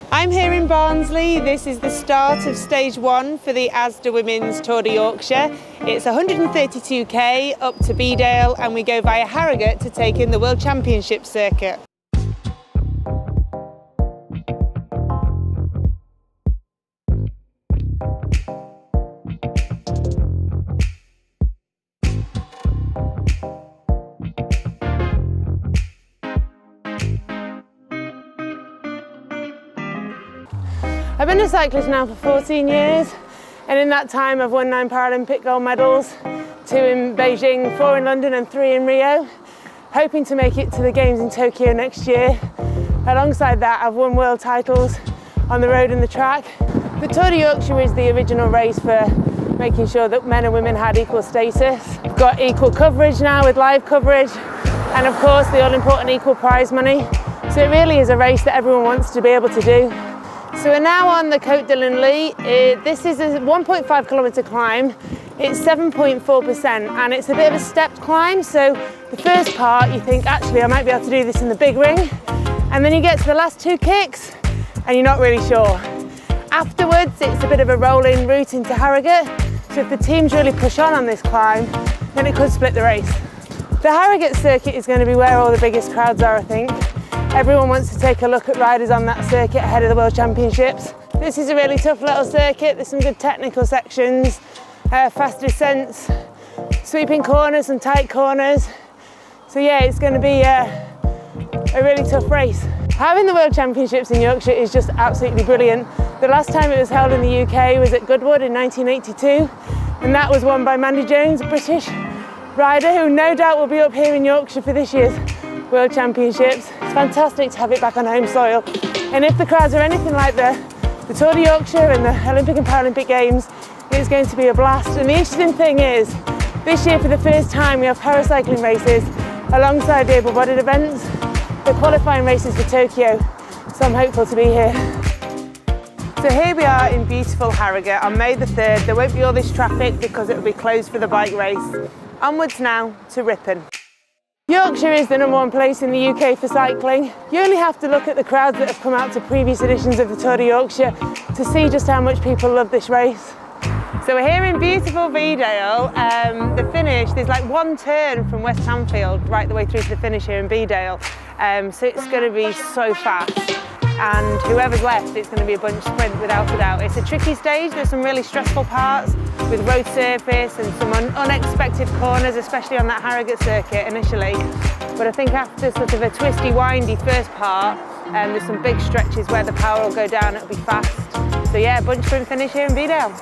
I'm here in Barnsley. This is the start of stage 1 for the Asda Women's Tour de Yorkshire. It's 132k up to Bedale and we go via Harrogate to take in the World Championship circuit. I've been a cyclist now for 14 years, and in that time I've won 9 Paralympic gold medals, 2 in Beijing, 4 in London and 3 in Rio, hoping to make it to the Games in Tokyo next year. Alongside that, I've won world titles on the road and the track. The Tour de Yorkshire is the original race for making sure that men and women had equal status. We've got equal coverage now with live coverage, and of course the all-important equal prize money. So it really is a race that everyone wants to be able to do. So we're now on the Côte de l'Enly. This is a 1.5 kilometre climb. It's 7.4% and it's a bit of a stepped climb. So the first part you think, actually I might be able to do this in the big ring. And then you get to the last 2 kicks and you're not really sure. Afterwards it's a bit of a rolling route into Harrogate. So if the teams really push on this climb, then it could split the race. The Harrogate circuit is going to be where all the biggest crowds are, I think. Everyone wants to take a look at riders on that circuit ahead of the World Championships. This is a really tough little circuit. There's some good technical sections, fast descents, sweeping corners and tight corners. So yeah, it's going to be a really tough race. Having the World Championships in Yorkshire is just absolutely brilliant. The last time it was held in the UK was at Goodwood in 1982, and that was won by Mandy Jones, a British rider who no doubt will be up here in Yorkshire for this year's World Championships. It's fantastic to have it back on home soil, and if the crowds are anything like the Tour de Yorkshire and the Olympic and Paralympic Games, it's going to be a blast. And the interesting thing is, this year for the first time we have paracycling races alongside the able-bodied events, the qualifying races for Tokyo, so I'm hopeful to be here. So here we are in beautiful Harrogate on May the 3rd. There won't be all this traffic because it will be closed for the bike race. Onwards now to Ripon. Yorkshire is the #1 place in the UK for cycling. You only have to look at the crowds that have come out to previous editions of the Tour de Yorkshire to see just how much people love this race. So we're here in beautiful Bedale. The finish, there's like one turn from West Hamfield right the way through to the finish here in Bedale. So it's going to be so fast. And whoever's left, it's going to be a bunch sprint without a doubt. It's a tricky stage. There's some really stressful parts with road surface and some unexpected corners, especially on that Harrogate circuit initially. But I think after sort of a twisty, windy first part, there's some big stretches where the power will go down, it'll be fast. So yeah, bunch sprint finish here in Bedale.